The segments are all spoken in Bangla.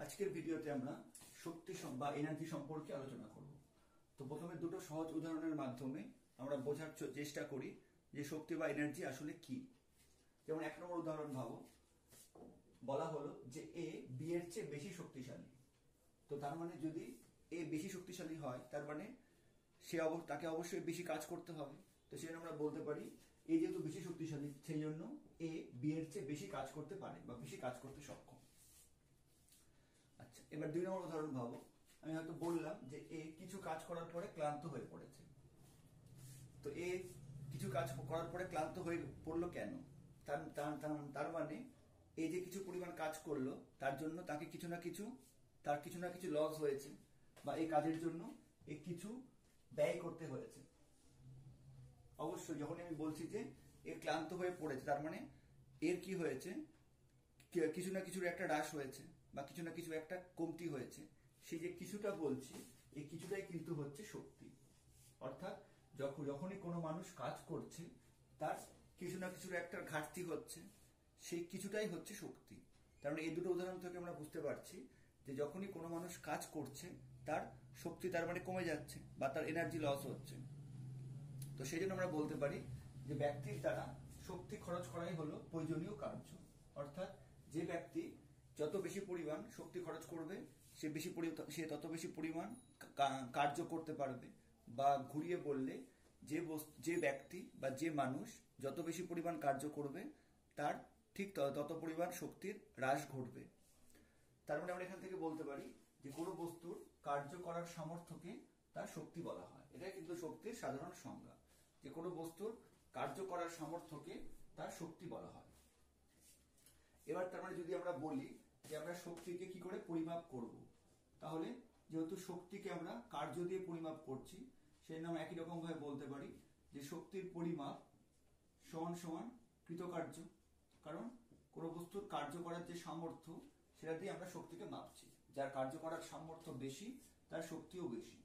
আজকের ভিডিওতে আমরা শক্তি বা এনার্জি সম্পর্কে আলোচনা করব। তো প্রথমে দুটো সহজ উদাহরণের মাধ্যমে আমরা বোঝার চেষ্টা করি যে শক্তি বা এনার্জি আসলে কি। যেমন 1 নম্বর উদাহরণ ভাবো, বলা হলো যে এ বি এর চেয়ে বেশি শক্তিশালী। তো তার মানে যদি এ বেশি শক্তিশালী হয় তার মানে তাকে অবশ্যই বেশি কাজ করতে হবে। তো সেই জন্য আমরা বলতে পারি এ যেহেতু বেশি শক্তিশালী সেই জন্য এ বি এর চেয়ে বেশি কাজ করতে পারে বা বেশি কাজ করতে সক্ষম। আচ্ছা, এবার 2 নম্বর উদাহরণ ভাবো, আমি হয়তো বললাম যে এ কিছু কাজ করার পরে ক্লান্ত হয়ে পড়েছে। তো এ কিছু কাজ করার পরে ক্লান্ত হয়ে পড়লো কেন? তার মানে এ যে কিছু পরিমাণ কাজ করলো তার জন্য তাকে কিছু না কিছু লস হয়েছে বা এই কাজের জন্য এ কিছু ব্যয় করতে হয়েছে। অবশ্যই যখন আমি বলছি যে এ ক্লান্ত হয়ে পড়েছে তার মানে এর কি হয়েছে, কিছু না কিছুর একটা হ্রাস হয়েছে বা কিছু না কিছু একটা কমতি হয়েছে। সেই যে কিছুটা বলছি এই কিছুটাই কিন্তু হচ্ছে শক্তি। অর্থাৎ যখনই কোনো মানুষ কাজ করছে তার কিছু না কিছুর একটা ঘাটতি হচ্ছে, সেই কিছুটাই হচ্ছে শক্তি। তার মানে এই দুটো উদাহরণ থেকে আমরা বুঝতে পারছি যে যখনই কোনো মানুষ কাজ করছে তার শক্তি তার মানে কমে যাচ্ছে বা তার এনার্জি লস হচ্ছে। তো সেই জন্য আমরা বলতে পারি যে ব্যক্তির দ্বারা শক্তি খরচ করাই হলো প্রয়োজনীয় কার্য। অর্থাৎ যে ব্যক্তি যত বেশি পরিমাণ শক্তি খরচ করবে সে তত বেশি পরিমাণ কার্য করতে পারবে। বা ঘুরিয়ে বললে যে ব্যক্তি বা যে মানুষ যত বেশি পরিমাণ কার্য করবে তার ঠিক তত পরিমাণ শক্তির হ্রাস ঘটবে। তার মানে আমরা এখান থেকে বলতে পারি যে কোনো বস্তুর কার্য করার সামর্থ্যকে তার শক্তি বলা হয়। এটাই কিন্তু শক্তির সাধারণ সংজ্ঞা, যে কোনো বস্তুর কার্য করার সামর্থ্যকে তার শক্তি বলা হয়। এবার তার মানে যদি আমরা বলি যে আমরা শক্তিকে কি করে পরিমাপ করব, তাহলে যেহেতু শক্তিকে আমরা কার্য দিয়ে পরিমাপ করছি সেই নাম একই রকম ভাবে বলতে পারি যে শক্তির পরিমাপ সমান সমান কৃতকার্য। কারণ কোনো বস্তুর কার্য করার যে সামর্থ্য সেটা দিয়ে আমরা শক্তিকে মাপছি। যার কার্য করার সামর্থ্য বেশি তার শক্তিও বেশি।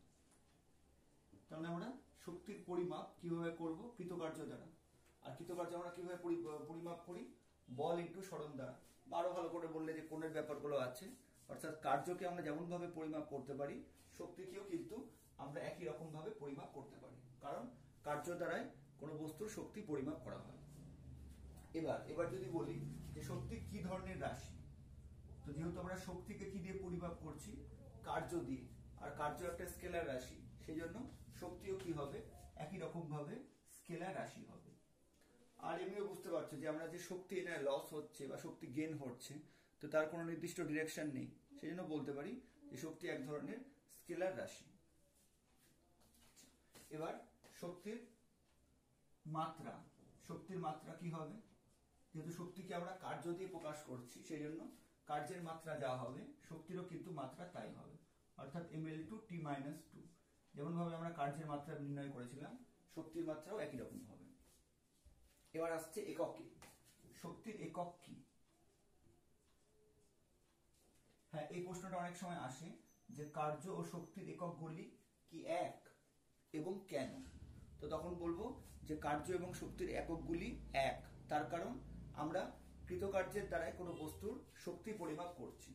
তাহলে আমরা শক্তির পরিমাপ কিভাবে করব? কৃতকার্য দ্বারা। আর কৃতকার্য আমরা কিভাবে পরিমাপ করি? বল ইন্টু সরণ দ্বারা। আরো ভালো করে বললে যে কোণের ব্যাপারগুলো আছে, অর্থাৎ কার্যকে আমরা যেমন ভাবে পরিমাপ করতে পারি শক্তিকেও কিন্তু আমরা একই রকম ভাবে পরিমাপ করতে পারি, কারণ কার্য দ্বারাই কোনো বস্তুর শক্তি পরিমাপ করা হয়। এবার যদি বলি যে শক্তি কি ধরনের রাশি, তো যেহেতু আমরা শক্তিকে কি দিয়ে পরিমাপ করছি? কার্য দিয়ে। আর কার্য একটা স্কেলার রাশি, সেই জন্য শক্তিও কি হবে? একই রকম ভাবে স্কেলার রাশি হবে। আর এমনিও বুঝতে পারছো যে আমরা যে শক্তি এনে লস হচ্ছে বা শক্তি গেইন হচ্ছে, তো তার কোনো নির্দিষ্ট ডিরেকশন নেই। সেই জন্য বলতে পারি যে শক্তি এক ধরনের স্কেলার রাশি। এবার শক্তির মাত্রা কি হবে? যেহেতু শক্তিকে আমরা কার্য দিয়ে প্রকাশ করছি সেই জন্য কার্যের মাত্রা যা হবে শক্তিরও কিন্তু মাত্রা তাই হবে, অর্থাৎ ml/t-2। যেমন ভাবে আমরা কার্যের মাত্রা নির্ণয় করেছিলাম শক্তির মাত্রাও একই রকম হবে। এবার আসছে এককে। শক্তির একক কি? হ্যাঁ, এই প্রশ্নটা অনেক সময় আসে যে কার্য ও শক্তির এককগুলি কি এক এবং কেন? তো তখন বলবো যে কার্য এবং শক্তির এককগুলি এক, তার কারণ আমরা কৃতকার্যের দ্বারাই কোনো বস্তুর শক্তি পরিমাপ করছি।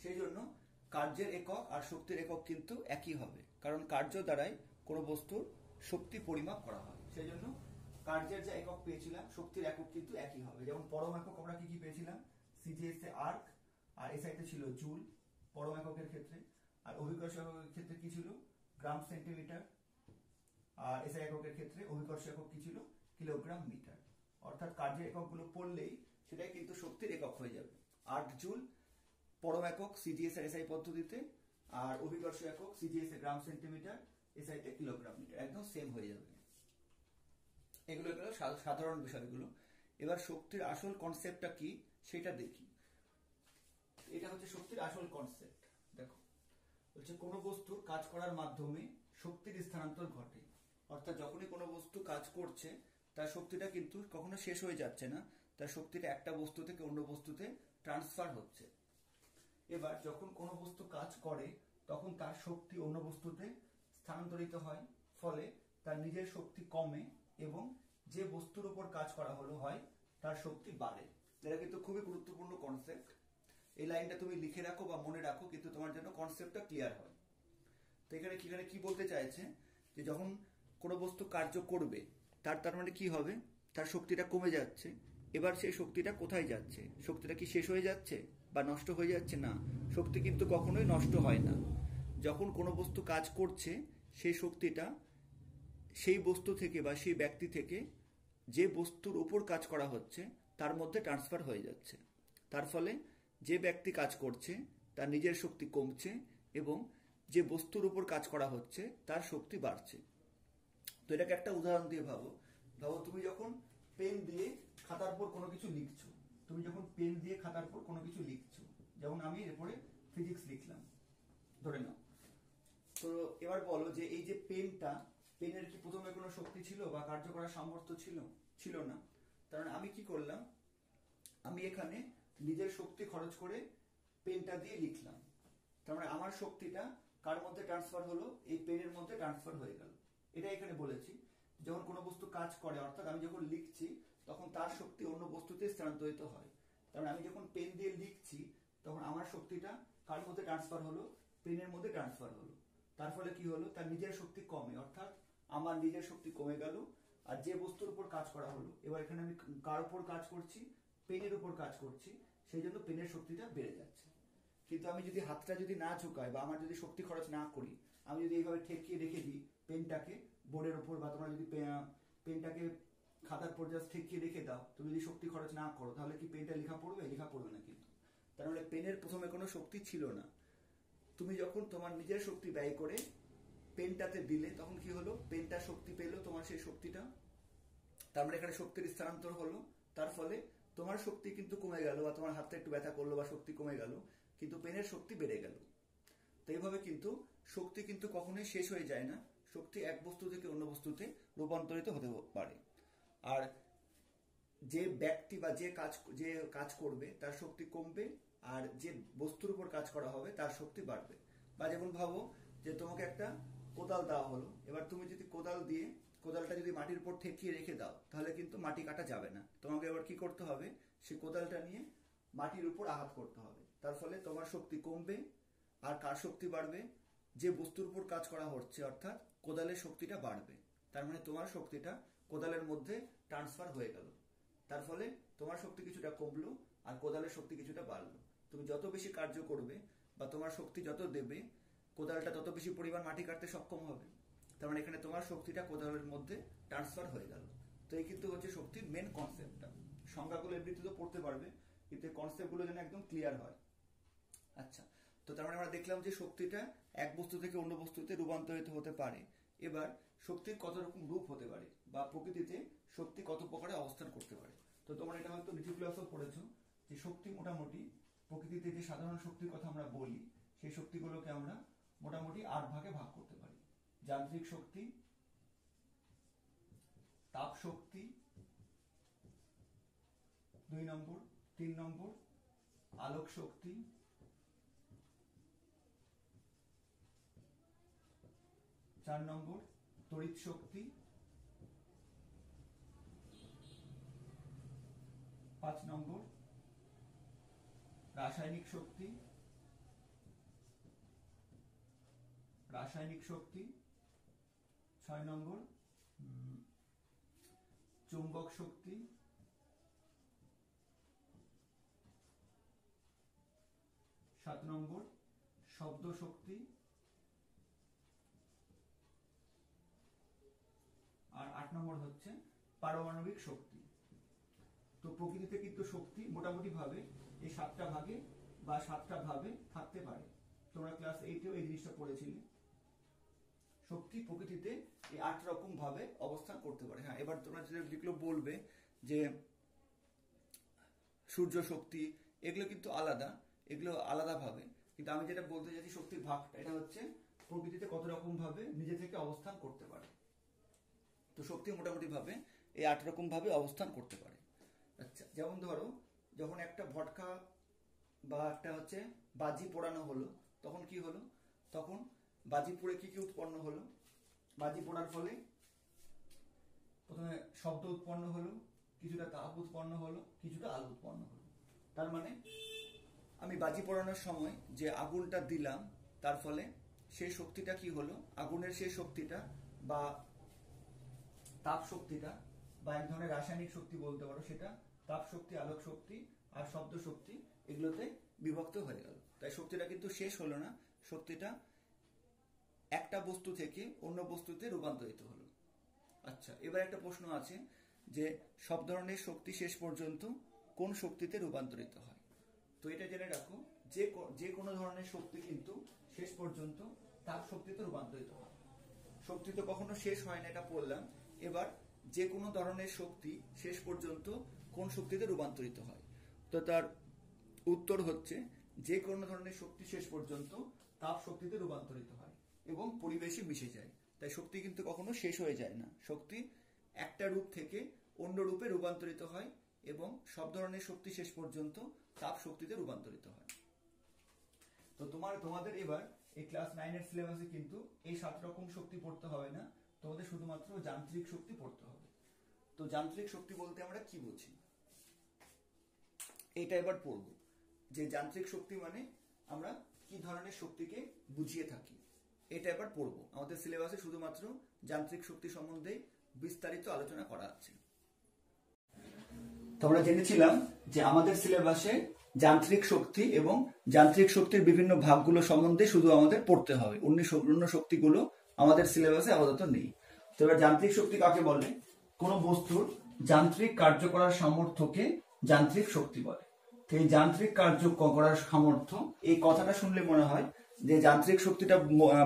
সেই জন্য কার্যের একক আর শক্তির একক কিন্তু একই হবে, কারণ কার্য দ্বারাই কোনো বস্তুর শক্তি পরিমাপ করা হয়। সেই জন্য কার্যের যে একক পেয়েছিলাম শক্তির একক কিন্তু একই হবে। যেমন পরম একক আমরা কি পেয়েছিলাম? সিজিএস এ আর্ক, আর এসআইতে ছিল জুল পরম এককের ক্ষেত্রে। আর অভিকর্ষ এককের ক্ষেত্রে কি ছিল? গ্রাম সেন্টিমিটার। আর এসআই এককের ক্ষেত্রে অভিকর্ষ একক কি ছিল? Kilogram metre. অর্থাৎ কার্যের এককগুলো পড়লেই সেটাই কিন্তু শক্তির একক হয়ে যাবে। 8 জুল পরম একক সিজিএস আর এসআই পদ্ধতিতে, আর অভিকর্ষ একক সিজিএস এ গ্রাম সেন্টিমিটার, এসআইতে কিলোগ্রাম মিটার, একদম সেম হয়ে যাবে। এগুলো সাধারণ বিষয়গুলো। এবার শক্তির আসল কনসেপ্টটা কি সেটা দেখি। এটা হচ্ছে শক্তির আসল কনসেপ্ট। দেখো, বলছে কোনো বস্তুর কাজ করার মাধ্যমে শক্তির স্থানান্তর ঘটে। অর্থাৎ যখনই কোনো বস্তু কাজ করছে তার শক্তিটা কিন্তু কখনো শেষ হয়ে যাচ্ছে না, তার শক্তিটা একটা বস্তু থেকে অন্য বস্তুতে ট্রান্সফার হচ্ছে। এবার যখন কোনো বস্তু কাজ করে তখন তার শক্তি অন্য বস্তুতে স্থানান্তরিত হয়, ফলে তার নিজের শক্তি কমে এবং যে বস্তুর উপর কাজ করা হলো হয় তার শক্তি বাড়ে। এটা কিন্তু খুবই গুরুত্বপূর্ণ কনসেপ্ট। এই লাইনটা তুমি লিখে রাখো বা মনে রাখো, কিন্তু তোমার জন্য কনসেপ্টটা ক্লিয়ার হয়। তো এখানে কি বলতে চাইছে, যে যখন কোনো বস্তু কার্য করবে তার মানে কি হবে, তার শক্তিটা কমে যাচ্ছে। এবার সেই শক্তিটা কোথায় যাচ্ছে? শক্তিটা কি শেষ হয়ে যাচ্ছে বা নষ্ট হয়ে যাচ্ছে? না, শক্তি কিন্তু কখনোই নষ্ট হয় না। যখন কোনো বস্তু কাজ করছে, সেই শক্তিটা সেই বস্তু থেকে বা সেই ব্যক্তি থেকে যে বস্তুর উপর কাজ করা হচ্ছে তার মধ্যে ট্রান্সফার হয়ে যাচ্ছে। তার ফলে যে ব্যক্তি কাজ করছে তার নিজের শক্তি কমছে এবং যে বস্তুর উপর কাজ করা হচ্ছে তার শক্তি বাড়ছে। তো এটাকে একটা উদাহরণ দিয়ে ভাবো তুমি যখন পেন দিয়ে খাতার উপর কোনো কিছু লিখছো, যেমন আমি এরপরে ফিজিক্স লিখলাম ধরে নাও। তো এবার বলো যে এই যে পেনের কি প্রথমে কোনো শক্তি ছিল বা কার্য করার সামর্থ্য ছিল না। কারণ আমি কি করলাম, আমি এখানে নিজের শক্তি খরচ করে পেনটা দিয়ে লিখলাম। তার মানে আমার শক্তিটা কার মধ্যে ট্রান্সফার হলো, এই পেনের মধ্যে ট্রান্সফার হয়ে গেল। এটা এখানে বলেছি, যখন কোনো বস্তু কাজ করে, অর্থাৎ আমি যখন লিখছি তখন তার শক্তি অন্য বস্তুতে স্থানান্তরিত হয়। তার মানে আমি যখন পেন দিয়ে লিখছি তখন আমার শক্তিটা কার মধ্যে ট্রান্সফার হলো, পেনের মধ্যে ট্রান্সফার হলো। তার ফলে কি হলো, তার নিজের শক্তি কমে, অর্থাৎ আমার নিজের শক্তি কমে গেল। আর যে বস্তুর উপর কাজ করা হলো, এবার এখানে আমি কার উপর কাজ করছি, পেনের উপর কাজ করছি, সেই জন্য পেনের শক্তিটা বেড়ে যাচ্ছে। কিন্তু আমি যদি হাতটা যদি না ঝুঁকাই বা আমার যদি শক্তি খরচ না করি, আমি যদি এইভাবে ঠেকিয়ে রেখে দিই পেনটাকে বোর্ডের উপর, বা তোমরা যদি পেনটাকে খাতার উপর জাস্ট ঠেকিয়ে রেখে দাও, তুমি যদি শক্তি খরচ না করো, তাহলে কি পেনটা লেখা পড়বে না কিন্তু। তার মানে পেনের প্রথমে কোনো শক্তি ছিল না। তুমি যখন তোমার নিজের শক্তি ব্যয় করে পেনটাতে দিলে তখন কি হলো, পেনটা শক্তি পেলো, তোমার সেই শক্তিটা, তার মানে এখানে শক্তির স্থানান্তর হলো। তার ফলে তোমার শক্তি কিন্তু কমে গেল, বা তোমার হাতটা একটু ব্যথা করলো বা শক্তি কমে গেল, কিন্তু পেনের শক্তি বেড়ে গেল। তো এইভাবে কিন্তু শক্তি কিন্তু কখনোই শেষ হয়ে যায় না, শক্তি এক বস্তু থেকে অন্য বস্তুতে রূপান্তরিত হতে পারে। আর যে ব্যক্তি বা যে কাজ করবে তার শক্তি কমবে, আর যে বস্তুর উপর কাজ করা হবে তার শক্তি বাড়বে। বা যেমন ভাবো যে তোমাকে একটা কোদাল দেওয়া হলো, এবার তুমি যদি কোদালটা যদি মাটির উপর ঠেকিয়ে রেখে দাও, তাহলে কিন্তু মাটি কাটা যাবে না। তোমাকে এবার কি করতে হবে, সেই কোদালটা নিয়ে মাটির উপর আঘাত করতে হবে। তার ফলে তোমার শক্তি কমবে। আর কার শক্তি বাড়বে, যে বস্তুর উপর কাজ করা হচ্ছে, অর্থাৎ কোদালের শক্তিটা বাড়বে। তার মানে তোমার শক্তিটা কোদালের মধ্যে ট্রান্সফার হয়ে গেল। তার ফলে তোমার শক্তি কিছুটা কমলো আর কোদালের শক্তি কিছুটা বাড়লো। তুমি যত বেশি কার্য করবে বা তোমার শক্তি যত দেবে, কোদালটা তত বেশি পরিমাণ মাটি কাটতে সক্ষম হবে। তার মানে এখানে তোমার শক্তিটা কোদালের মধ্যে ট্রান্সফার হয়ে গেল। তো এই কিন্তু হচ্ছে শক্তির মেন কনসেপ্টটা। সংজ্ঞাগুলো এমনিতে তো পড়তে পারবে, কিন্তু এই কনসেপ্টগুলো যেন একদম ক্লিয়ার হয়। আচ্ছা, তো তার মানে আমরা দেখলাম যে শক্তিটা এক বস্তু থেকে অন্য বস্তুতে রূপান্তরিত হতে পারে। এবার শক্তির কত রকম রূপ হতে পারে, বা প্রকৃতিতে শক্তি কত প্রকারে অবস্থান করতে পারে। তো তোমরা এটা হয়তো লিথিক ক্লাসও পড়েছো, যে শক্তি মোটামুটি প্রকৃতিতে যে সাধারণ শক্তির কথা আমরা বলি, সেই শক্তিগুলোকে আমরা মোটামুটি 8 ভাগে ভাগ করতে পারি। যান্ত্রিক শক্তি, তাপ শক্তি 2 নম্বর, 3 নম্বর আলোক শক্তি, 4 নম্বর তড়িৎ শক্তি, 5 নম্বর রাসায়নিক শক্তি, 6 নম্বর চুম্বক শক্তি, 7 নম্বর শব্দ শক্তি, আর 8 নম্বর হচ্ছে পারমাণবিক শক্তি। তো প্রকৃতিতে কিন্তু শক্তি মোটামুটি ভাবে এই 7টা ভাগে বা 7টা ভাবে থাকতে পারে। তোমরা ক্লাস 8এও এই জিনিসটা পড়েছিলে। শক্তি প্রকৃতিতে এই 8 রকম ভাবে অবস্থান করতে পারে। হ্যাঁ, এবার তোমরা যেগুলো বলবে যে সূর্য শক্তি, এগুলো কিন্তু আলাদা ভাবে, কিন্তু আমি যেটা বলতে চাইছি শক্তির ভাগটা, এটা হচ্ছে প্রকৃতিতে কত রকম ভাবে নিজে থেকে অবস্থান করতে পারে। তো শক্তি মোটামুটি ভাবে এই 8 রকম ভাবে অবস্থান করতে পারে। আচ্ছা, যেমন ধরো যখন একটা ভটকা বা একটা হচ্ছে বাজি পোড়ানো হলো, তখন কি হলো, তখন বাজি পোড়ে কি উৎপন্ন হলো, বাজি পোড়ার ফলে প্রথমে শব্দ উৎপন্ন হলো, কিছুটা তাপ উৎপন্ন হলো, কিছুটা আলো উৎপন্ন হলো। তার মানে আমি বাজি পোড়ানোর সময় যে আগুনটা দিলাম তার ফলে সেই শক্তিটা কি হলো, আগুনের সেই শক্তিটা বা তাপ শক্তিটা বা এক ধরনের রাসায়নিক শক্তি বলতে পারো, সেটা তাপ শক্তি, আলোক শক্তি আর শব্দ শক্তি এগুলোতে বিভক্ত হয়ে গেল। তাই শক্তিটা কিন্তু শেষ হলো না, শক্তিটা একটা বস্তু থেকে অন্য বস্তুতে রূপান্তরিত হলো। আচ্ছা, এবার একটা প্রশ্ন আছে যে সব ধরনের শক্তি শেষ পর্যন্ত কোন শক্তিতে রূপান্তরিত হয়? তো এটা জেনে রাখো যে কোনো ধরনের শক্তি কিন্তু শেষ পর্যন্ত তাপ শক্তিতে রূপান্তরিত হয়। শক্তি তো কখনো শেষ হয় না, এটা বললাম। এবার যে কোনো ধরনের শক্তি শেষ পর্যন্ত কোন শক্তিতে রূপান্তরিত হয়? তো তার উত্তর হচ্ছে যে কোনো ধরনের শক্তি শেষ পর্যন্ত তাপ শক্তিতে রূপান্তরিত হয় এবং পরিবেশে মিশে যায়। তাই শক্তি কিন্তু কখনো শেষ হয়ে যায় না, শক্তি একটা রূপ থেকে অন্য রূপে রূপান্তরিত হয় এবং সব ধরনের শক্তি শেষ পর্যন্ত তাপ শক্তিতে রূপান্তরিত হয়। তো তোমাদের এবার এই ক্লাস 9 এর সিলেবাসে কিন্তু এই 7 রকম শক্তি পড়তে হবে না, তোমাদের শুধুমাত্র যান্ত্রিক শক্তি পড়তে হবে। তো যান্ত্রিক শক্তি বলতে আমরা কি বুঝি এটা এবার পড়ব, যে যান্ত্রিক শক্তি মানে আমরা কি ধরনের শক্তিকে বুঝিয়ে থাকি এটা এবার পড়ব। আমাদের সিলেবাসে শুধুমাত্র যান্ত্রিক শক্তি সম্বন্ধে বিস্তারিত আলোচনা করা আছে। তো আমরা জেনেছিলাম যে আমাদের সিলেবাসে যান্ত্রিক শক্তি এবং যান্ত্রিক শক্তির বিভিন্ন ভাগগুলো সম্বন্ধে শুধু আমাদের পড়তে হবে, অন্য শক্তিগুলো আমাদের সিলেবাসে আপাতত নেই। তো এবার যান্ত্রিক শক্তি কাকে বলে? কোনো বস্তুর যান্ত্রিক কার্য করার সামর্থ্যকে যান্ত্রিক শক্তি বলে। তো এই যান্ত্রিক কার্য করার সামর্থ্য, এই কথাটা শুনলে মনে হয় যে যান্ত্রিক শক্তিটা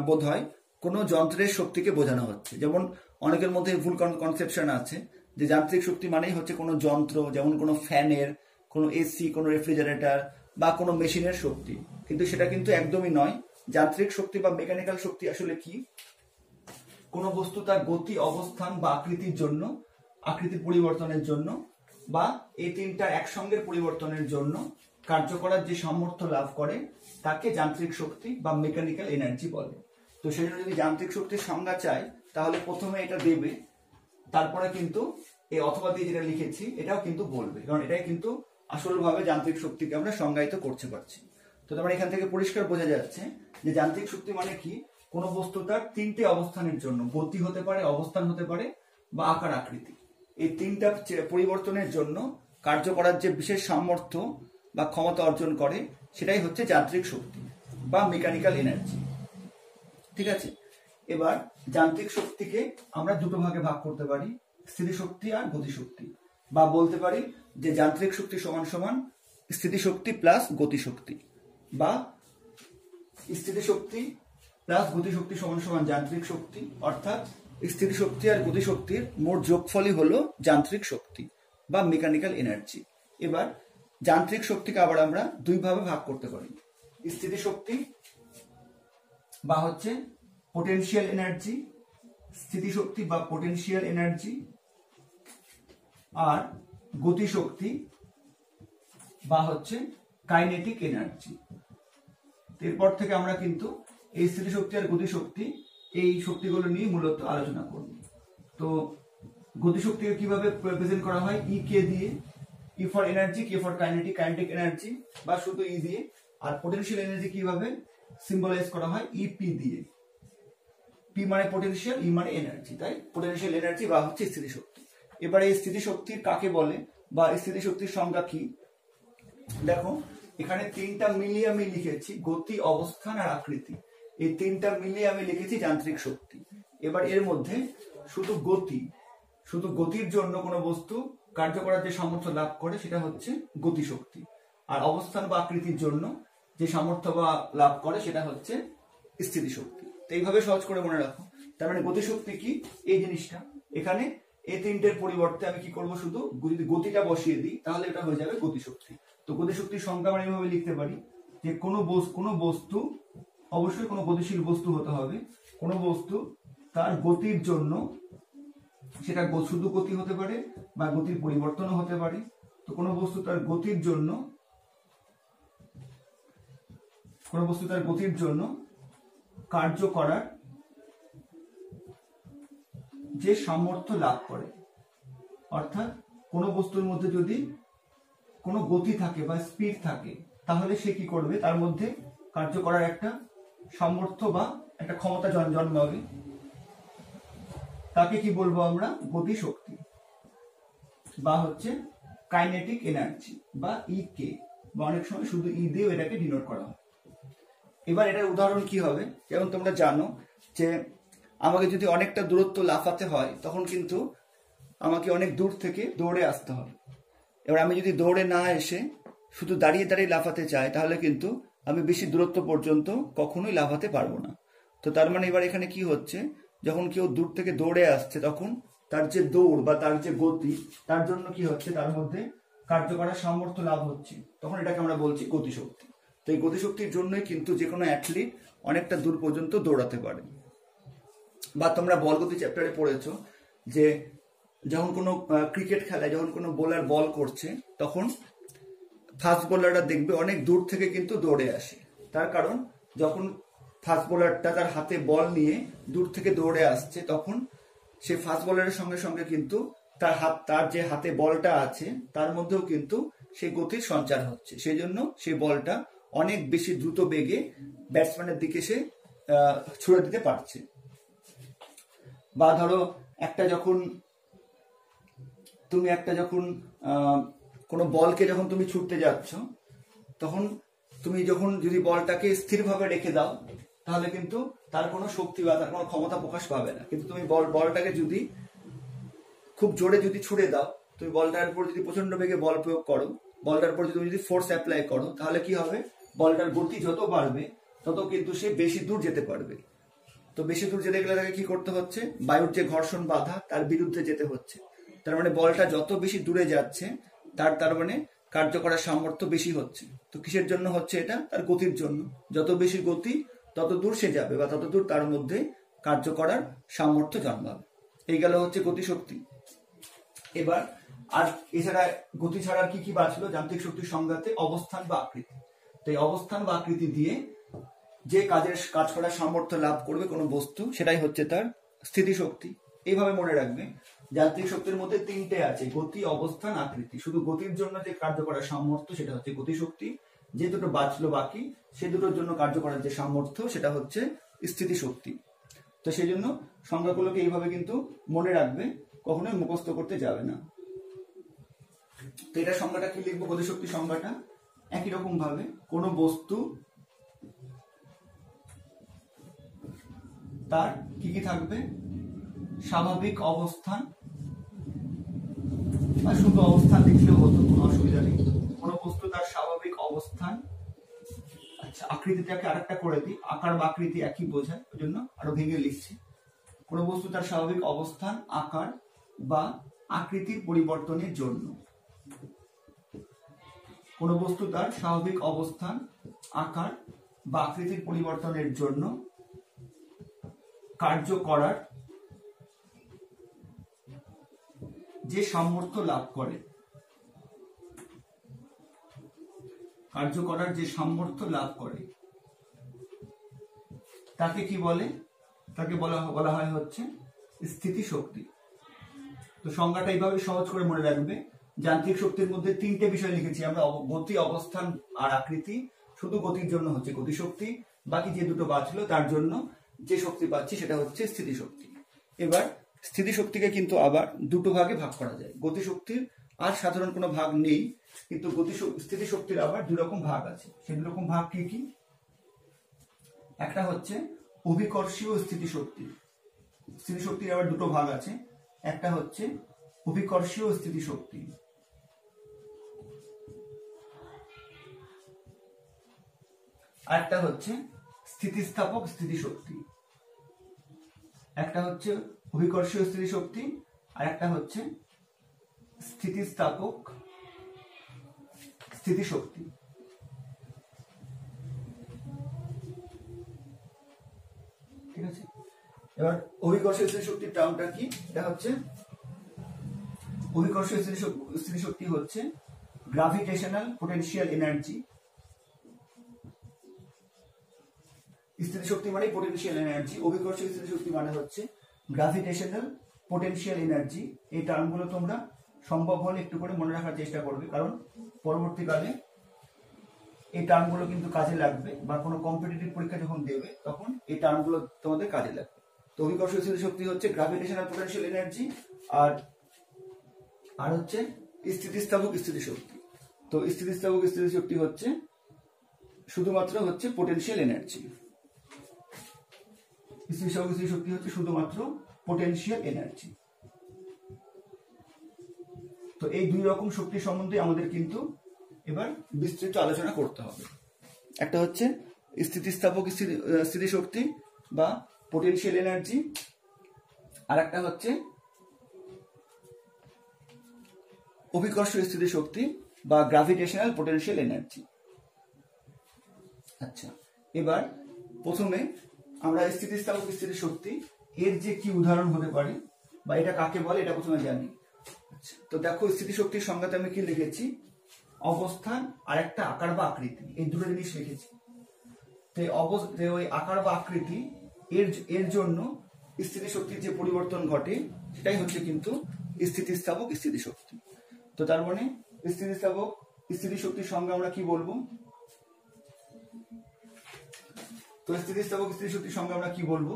বোধ হয় কোনো যন্ত্রের শক্তিকে বোঝানো হচ্ছে। যেমন অনেকের মধ্যে ভুল কনসেপশন আছে যে যান্ত্রিক শক্তি মানেই হচ্ছে কোনো যন্ত্র, যেমন কোনো ফ্যানের, কোনো এসি, কোনো রেফ্রিজারেটর বা কোনো মেশিনের শক্তি, কিন্তু সেটা কিন্তু একদমই নয়। যান্ত্রিক শক্তি বা মেকানিক্যাল শক্তি আসলে কি? কোনো বস্তু তার গতি, অবস্থান বা আকৃতির পরিবর্তনের জন্য বা এই তিনটা একসঙ্গের পরিবর্তনের জন্য কার্য করার যে সামর্থ্য লাভ করে তাকে যান্ত্রিক শক্তি বা মেকানিক্যাল এনার্জি বলে। তো সেই জন্য যদি যান্ত্রিক শক্তির সংজ্ঞা চাই তাহলে প্রথমে এটা দেবে, তারপরে কিন্তু এই অথবা দিয়ে যেটা লিখেছি এটাও কিন্তু বলবে, কারণ এটাই কিন্তু আসলভাবে যান্ত্রিক শক্তিকে আমরা সংজ্ঞায়িত করতে পারছি। তো তোমার এখান থেকে পরিষ্কার বোঝা যাচ্ছে যে যান্ত্রিক শক্তি মানে কি? কোনো বস্তু তার তিনটে অবস্থানের জন্য, গতি হতে পারে, অবস্থান হতে পারে বা আকার আকৃতি, এই তিনটা পরিবর্তনের জন্য কার্য করার যে বিশেষ সামর্থ্য বা ক্ষমতা অর্জন করে সেটাই হচ্ছে যান্ত্রিক শক্তি বা মেকানিক্যাল এনার্জি। ঠিক আছে, এবার যান্ত্রিক শক্তিকে আমরা দুটো ভাগে ভাগ করতে পারি, স্থিতিশক্তি আর গতিশক্তি, বা বলতে পারি যে যান্ত্রিক শক্তি সমান সমান স্থিতিশক্তি প্লাস গতিশক্তি, বা স্থিতিশক্তি প্লাস গতিশক্তি সমান সমান যান্ত্রিক শক্তি, অর্থাৎ স্থিতিশক্তি আর গতিশক্তির মোট যোগফলই হলো যান্ত্রিক শক্তি বা মেকানিক্যাল এনার্জি। এবার যান্ত্রিক শক্তিকে আবার আমরা দুই ভাবে ভাগ করতে পারি, স্থিতিশক্তি বা হচ্ছে পোটেনশিয়াল এনার্জি, স্থিতিশক্তি বা পোটেনশিয়াল এনার্জি, আর গতিশক্তি বা হচ্ছে কাইনেটিক এনার্জি। এরপর থেকে আমরা কিন্তু এই স্থিতিশক্তি আর গতিশক্তি এই শক্তিগুলো নিয়ে মূলত আলোচনা করব। তো গতিশক্তিকে কিভাবে প্রেজেন্ট করা হয়? ই কে দিয়ে, E for energy, K for kinetic energy, বা শুধু ই দিয়ে। আর পোটেনশিয়াল এনার্জি কিভাবে সিম্বলাইজ করা হয়? ই পি দিয়ে। পি মানে পোটেনশিয়াল, ই মানে এনার্জি, তাই পোটেনশিয়াল এনার্জি বা হচ্ছে স্থিতিশক্তি। এবার এই স্থিতিশক্তির কাকে বলে বা স্থিতিশক্তির সংজ্ঞা কি? দেখো এখানে তিনটা মিলিয়ে আমি লিখেছি, গতি, অবস্থান আর আকৃতি। এই তিনটা মিলিয়ে আমি লিখেছি যান্ত্রিক শক্তি। এবার এর মধ্যে শুধু গতির জন্য কোনো বস্তু কার্য করার যে সামর্থ্য লাভ করে সেটা হচ্ছে গতিশক্তি, আর অবস্থান বা আকৃতির জন্য যে সামর্থ্য বা লাভ করে সেটা হচ্ছে স্থিতিশক্তি। তো এইভাবে সহজ করে মনে রাখো। তার মানে গতিশক্তি কি? এই জিনিসটা। এখানে এই তিনটের পরিবর্তে আমি কি করব? শুধু যদি গতিটা বসিয়ে দিই তাহলে এটা হয়ে যাবে গতিশক্তি। তো গতিশক্তির সংজ্ঞা আমরা এইভাবে লিখতে পারি যে কোনো বস্তু, অবশ্যই কোনো গতিশীল বস্তু হতে হবে, কোনো বস্তু তার গতির জন্য, সেটা শুধু গতি হতে পারে বা গতির পরিবর্তনও হতে পারে, তো কোনো বস্তু তার গতির জন্য কার্য করার যে সামর্থ্য লাভ করে, অর্থাৎ কোনো বস্তুর মধ্যে যদি কোনো গতি থাকে বা স্পিড থাকে তাহলে সে কি করবে, তার মধ্যে কার্য করার একটা সামর্থ্য বা একটা ক্ষমতা জন্মাবে। তাকে কি বলবো আমরা, গতিশক্তি বা হচ্ছে কাইনেটিক এনার্জি বা ইকে, বা অনেক সময় শুধু ই দিয়েও এটাকে ডিনোট করা হয়। এবার এটার উদাহরণ কি হবে, যেমন তোমরা জানো যে আমাকে যদি অনেকটা দূরত্ব লাফাতে হয় তখন কিন্তু আমাকে অনেক দূর থেকে দৌড়ে আসতে হবে। এবার আমি যদি দৌড়ে না এসে শুধু দাঁড়িয়ে দাঁড়িয়ে লাফাতে চাই তাহলে কিন্তু আমি বেশি দূরত্ব পর্যন্ত কখনোই লাফাতে পারবো না। তো তার মানে এবার এখানে কি হচ্ছে, যখন কেউ দূর থেকে দৌড়ে আসছে তখন তার যে দৌড় বা তার যে গতি, তার জন্য কি হচ্ছে, তার মধ্যে কার্য করার সামর্থ্য লাভ হচ্ছে, তখন এটাকে আমরা বলছি গতিশক্তি। তো এই গতিশক্তির জন্যই কিন্তু যে কোনো অ্যাথলিট অনেকটা দূর পর্যন্ত দৌড়াতে পারে। বা তোমরা বলগতি চ্যাপ্টারে পড়েছো যে যখন কোনো ক্রিকেট খেলায় যখন কোনো বোলার বল করছে তখন ফাস্ট বোলাররা দেখবে অনেক দূর থেকে কিন্তু দৌড়ে আসে। তার কারণ যখন ফাস্ট বোলারটা তার হাতে বল নিয়ে দূর থেকে দৌড়ে আসছে তখন সে ফাস্ট বোলারের সঙ্গে সঙ্গে কিন্তু তার যে হাতে বলটা আছে তার মধ্যেও কিন্তু সেই গতির সঞ্চার হচ্ছে, সেই জন্য সেই বলটা অনেক বেশি দ্রুত বেগে ব্যাটসম্যানের দিকে সে ছুড়ে দিতে পারছে। বা ধরো যখন কোনো বলকে যখন তুমি ছুটতে যাচ্ছ তখন তুমি যখন যদি বলটাকে স্থিরভাবে রেখে দাও তাহলে কিন্তু তার কোনো শক্তি বা তার কোনো ক্ষমতা প্রকাশ পাবে না। কিন্তু তুমি বলটাকে যদি খুব জোরে যদি ছুড়ে দাও, তুমি বলটার উপর যদি প্রচন্ড বেগে বল প্রয়োগ করো, বলটার উপর তুমি যদি ফোর্স অ্যাপ্লাই করো, তাহলে কি হবে, বলটার গতি যত বাড়বে তত কিন্তু সে বেশি দূর যেতে পারবে। তো বেশি দূর যেতে গেলে তাকে কি করতে হচ্ছে, বায়ুর যে ঘর্ষণ বাধা তার বিরুদ্ধে যেতে হচ্ছে। তার মানে বলটা যত বেশি দূরে যাচ্ছে তার মানে কার্য করার সামর্থ্য বেশি হচ্ছে। তো কিসের জন্য হচ্ছে এটা, তার গতির জন্য। যত বেশি গতি তত দূর সে যাবে বা তত দূর তার মধ্যে কার্য করার সামর্থ্য জন্মাবে। এই গেল হচ্ছে গতিশক্তি। এবার আর এছাড়া গতি ছাড়া কি কি বাঁচলো, যান্ত্রিক শক্তির সংজ্ঞাতে অবস্থান বা আকৃতি। তো এই অবস্থান বা আকৃতি দিয়ে যে কাজ করার সামর্থ্য লাভ করবে কোনো বস্তু, সেটাই হচ্ছে তার স্থিতিশক্তি। এইভাবে মনে রাখবে, যান্ত্রিক শক্তির মধ্যে তিনটে আছে, গতি, অবস্থান, আকৃতি। শুধু গতির জন্য যে কার্য করার সামর্থ্য সেটা হচ্ছে গতিশক্তি, যে দুটো বাঁচলো বাকি সে দুটোর জন্য কার্য করার যে সামর্থ্য সেটা হচ্ছে স্থিতিশক্তি। তো সেই জন্য সংজ্ঞাগুলোকে এইভাবে কিন্তু মনে রাখবে, কখনোই মুখস্থ করতে যাবে না। তো এটা সংজ্ঞাটা কি লিখবো, গতিশক্তি সংজ্ঞাটা একই রকম ভাবে, কোনো বস্তু তার কি কি থাকবে, স্বাভাবিক অবস্থান, বা শুধু অবস্থান লিখলেও হতো, কোনো অসুবিধা নেই। কোনো বস্তু তার স্বাভাবিক অবস্থান, আচ্ছা আকৃতিটাকে আরেকটা করে দিই, আকার বা আকৃতি একই বোঝায়, ওই জন্য আরো ভেঙে লিখছি। কোনো বস্তু তার স্বাভাবিক অবস্থান, আকার বা আকৃতির পরিবর্তনের জন্য, কোনো বস্তু তার স্বাভাবিক অবস্থান, আকার বা আকৃতির পরিবর্তনের জন্য কার্য করার যে সামর্থ্য লাভ করে, কার্য করার যে সামর্থ্য লাভ করে তাকে কি বলে, তাকে বলা হয় হচ্ছে স্থিতিশক্তি। তো সংজ্ঞাটা এইভাবে সহজ করে মনে রাখবে। যান্ত্রিক শক্তির মধ্যে তিনটে বিষয় লিখেছি আমরা, গতি, অবস্থান আর আকৃতি। শুধু গতির জন্য হচ্ছে গতিশক্তি, বাকি যে দুটো বাঁচলো তার জন্য যে শক্তি পাচ্ছি সেটা হচ্ছে স্থিতিশক্তি। এবার স্থিতিশক্তিকে কিন্তু আবার দুটো ভাগে ভাগ করা যায়। গতিশক্তির আর সাধারণ কোনো ভাগ নেই, কিন্তু স্থিতিশক্তির আবার দুই রকম ভাগ আছে। সেই দুই রকম ভাগ কি কি, একটা হচ্ছে অভিকর্ষীয় স্থিতিশক্তি। স্থিতিশক্তির আবার দুটো ভাগ আছে, একটা হচ্ছে অভিকর্ষীয় স্থিতিশক্তি, আর একটা হচ্ছে স্থিতিস্থাপক স্থিতিশক্তি। একটা হচ্ছে অভিকর্ষীয় স্থিতিশক্তি আর একটা হচ্ছে স্থিতিস্থাপক স্থিতিশক্তি। ঠিক আছে, এবার অভিকর্ষীয় স্থিতিশক্তির টার্মটা কি, এটা হচ্ছে অভিকর্ষীয় স্থিতিশক্তি হচ্ছে গ্রাভিটেশনাল পোটেনশিয়াল এনার্জি। স্থিতিশক্তি মানে পোটেনশিয়াল এনার্জি, অভিকর্ষীয় স্থিতিশক্তি মানে হচ্ছে গ্রাভিটেশনাল পোটেনশিয়াল এনার্জি। এই টার্মগুলো তোমরা সম্ভব হলে একটু করে মনে রাখার চেষ্টা করবে, কারণ পরবর্তীকালে এই টার্মগুলো কিন্তু কাজে লাগবে, বা কোনো কম্পিটিটিভ পরীক্ষা যখন দেবে তখন এই টার্মগুলো তোমাদের কাজে লাগবে। তো অভিকর্ষ স্থিতিশক্তি হচ্ছে গ্র্যাভিটেশনাল পোটেনশিয়াল এনার্জি, আর হচ্ছে স্থিতিস্থাপক স্থিতিশক্তি। তো স্থিতিস্থাপক স্থিতিশক্তি হচ্ছে শুধুমাত্র হচ্ছে পোটেনশিয়াল এনার্জি। স্থিতিস্থাপক স্থিতিশক্তি হচ্ছে শুধুমাত্র পোটেনশিয়াল এনার্জি। তো এই দুই রকম শক্তি সম্বন্ধে আমাদের কিন্তু এবার বিস্তৃত আলোচনা করতে হবে। একটা হচ্ছে স্থিতিস্থাপক স্থিতিশক্তি বা পোটেনশিয়াল এনার্জি, আর একটা হচ্ছে অভিকর্ষ স্থিতিশক্তি বা গ্র্যাভিটেশনাল পোটেনশিয়াল এনার্জি। আচ্ছা, এবার প্রথমে আমরা স্থিতিস্থাপক স্থিতিশক্তি এর যে কি উদাহরণ হতে পারে বা এটা কাকে বলে এটা প্রথমে জানি। আচ্ছা, তো দেখো স্থিতিশক্তির সংজ্ঞাতে আমি কি লিখেছি, অবস্থান আর একটা আকার বা আকৃতি, এই দুটো জিনিস লিখেছি। তো ওই আকার বা আকৃতি এর জন্য স্থিতিশক্তির যে পরিবর্তন ঘটে সেটাই হচ্ছে কিন্তু স্থিতিস্থাপক স্থিতিশক্তি। তো তার মানে স্থিতিস্থাপক স্থিতিশক্তির সংজ্ঞা আমরা কি বলবো, তো স্থিতিস্থাপক স্থিতিশক্তির সংজ্ঞা আমরা কি বলবো,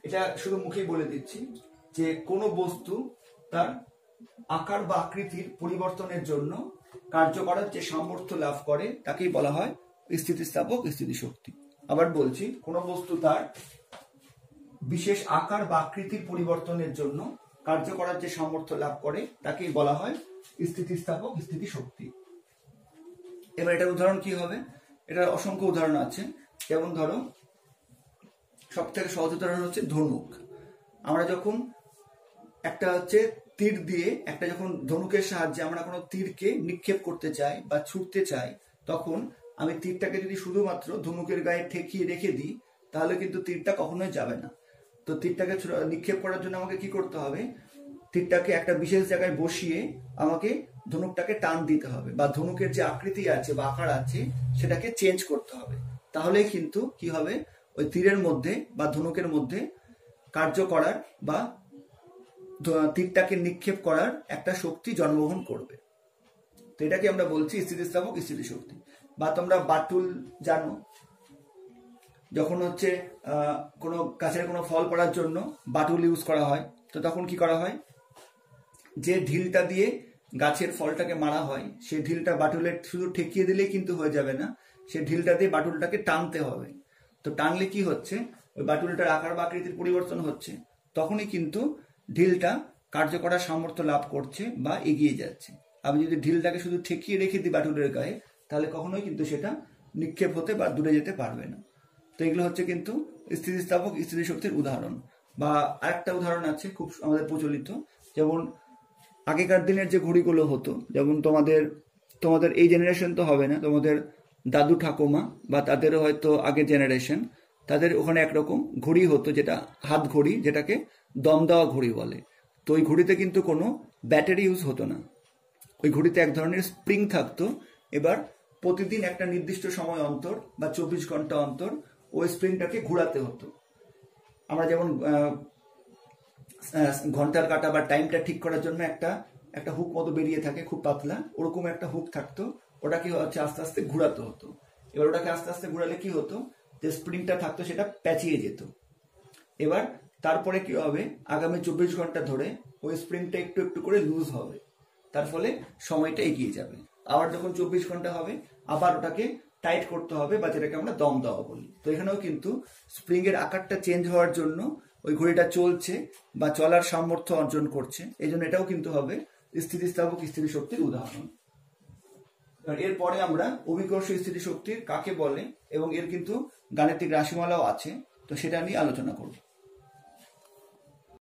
এটা শুধু মুখেই বলে দিচ্ছি যে কোনো বস্তু তার আকার বা আকৃতির পরিবর্তনের জন্য কার্য করার যে সামর্থ্য লাভ করে তাকেই বলা হয় স্থিতিস্থাপক স্থিতিশক্তি। আবার বলছি, কোনো বস্তু তার বিশেষ আকার বা আকৃতির পরিবর্তনের জন্য কার্য করার যে সামর্থ্য লাভ করে তাকেই বলা হয় স্থিতিস্থাপক স্থিতিশক্তি। এবার এটার উদাহরণ কি হবে, এটার অসংখ্য উদাহরণ আছে। যেমন ধরো, সব থেকে সহজ উদাহরণ হচ্ছে ধনুক। আমরা যখন একটা হচ্ছে তীর দিয়ে একটা যখন ধনুকের সাহায্যে আমরা কোনো তীরকে নিক্ষেপ করতে চাই বা ছুটতে চাই, তখন আমি তীরটাকে যদি শুধুমাত্র ধনুকের গায়ে ঠেকিয়ে রেখে দিই তাহলে কিন্তু তীরটা কখনোই যাবে না। তো তীরটাকে নিক্ষেপ করার জন্য আমাকে কি করতে হবে, তীরটাকে একটা বিশেষ জায়গায় বসিয়ে আমাকে ধনুকটাকে টান দিতে হবে, বা ধনুকের যে আকৃতি আছে বা আকার আছে সেটাকে চেঞ্জ করতে হবে। তাহলেই কিন্তু কি হবে, ওই তীরের মধ্যে বা ধনুকের মধ্যে কার্য করার বা তীরটাকে নিক্ষেপ করার একটা শক্তি জন্মগ্রহণ করবে। তো এটাকে আমরা বলছি স্থিতিস্থাপক স্থিতিশক্তি। বা তোমরা বাটুল জানো, যখন হচ্ছে কোনো গাছের কোনো ফল পড়ার জন্য বাটুল ইউজ করা হয়, তো তখন কি করা হয়, যে ঢিলটা দিয়ে গাছের ফলটাকে মারা হয় সেই ঢিলটা বাটুলের শুধু ঠেকিয়ে দিলেই কিন্তু হয়ে যাবে না, সেই ঢিলটা দিয়ে বাটুলটাকে টানতে হবে। তো টানলে কি হচ্ছে, ওই বাটুলটার আকার বা আকৃতির পরিবর্তন হচ্ছে, তখনই কিন্তু ঢিলটা কার্য করার সামর্থ্য লাভ করছে বা এগিয়ে যাচ্ছে। আমি যদি ঢিলটাকে শুধু ঠেকিয়ে রেখে দিই বাটুলের গায়ে, তাহলে কখনোই কিন্তু সেটা নিক্ষেপ হতে বা দূরে যেতে পারবে না। তো এগুলো হচ্ছে কিন্তু স্থিতিস্থাপক স্থিতিশক্তির উদাহরণ। বা আরেকটা উদাহরণ আছে খুব আমাদের প্রচলিত, যেমন আগেকার দিনের যে ঘড়িগুলো হতো, যেমন তোমাদের এই জেনারেশন তো হবে না, তোমাদের দাদু ঠাকুমা বা তাদেরও হয়তো আগের জেনারেশন, তাদের ওখানে একরকম ঘড়ি হতো যেটা হাত ঘড়ি, যেটাকে দম দেওয়া ঘড়ি বলে। তো ওই ঘড়িতে কিন্তু কোনো ব্যাটারি ইউজ হতো না, ওই ঘড়িতে এক ধরনের স্প্রিং থাকতো। এবার প্রতিদিন একটা নির্দিষ্ট সময় অন্তর বা 24 ঘন্টা অন্তর ওই স্প্রিংটাকে ঘোরাতে হতো। আমরা যেমন ঘন্টার কাঁটা বা টাইমটা ঠিক করার জন্য একটা হুক মতো বেরিয়ে থাকে খুব পাতলা, ওরকম একটা হুক থাকতো, ওটাকে হচ্ছে আস্তে আস্তে ঘোরাতে হতো। এবার ওটাকে আস্তে আস্তে ঘোরালে কি হতো, যে স্প্রিংটা থাকতো সেটা প্যাচিয়ে যেত। এবার তারপরে কি হবে, আগামী 24 ঘন্টা ধরে ওই স্প্রিংটা একটু একটু করে লুজ হবে, তার ফলে সময়টা এগিয়ে যাবে। আবার যখন 24 ঘন্টা হবে আবার ওটাকে টাইট করতে হবে, বা যেটাকে আমরা দম দেওয়া বলি। তো এখানেও কিন্তু স্প্রিং এর আকারটা চেঞ্জ হওয়ার জন্য ওই ঘড়িটা চলছে বা চলার সামর্থ্য অর্জন করছে, এই জন্য এটাও কিন্তু হবে স্থিতিস্থাপক স্থিতিশক্তির উদাহরণ। এরপরে আমরা অভিকর্ষ স্থিতিশক্তির কাকে বলে এবং এর কিন্তু গাণিতিক রাশিমালাও আছে, তো সেটা নিয়ে আলোচনা করব।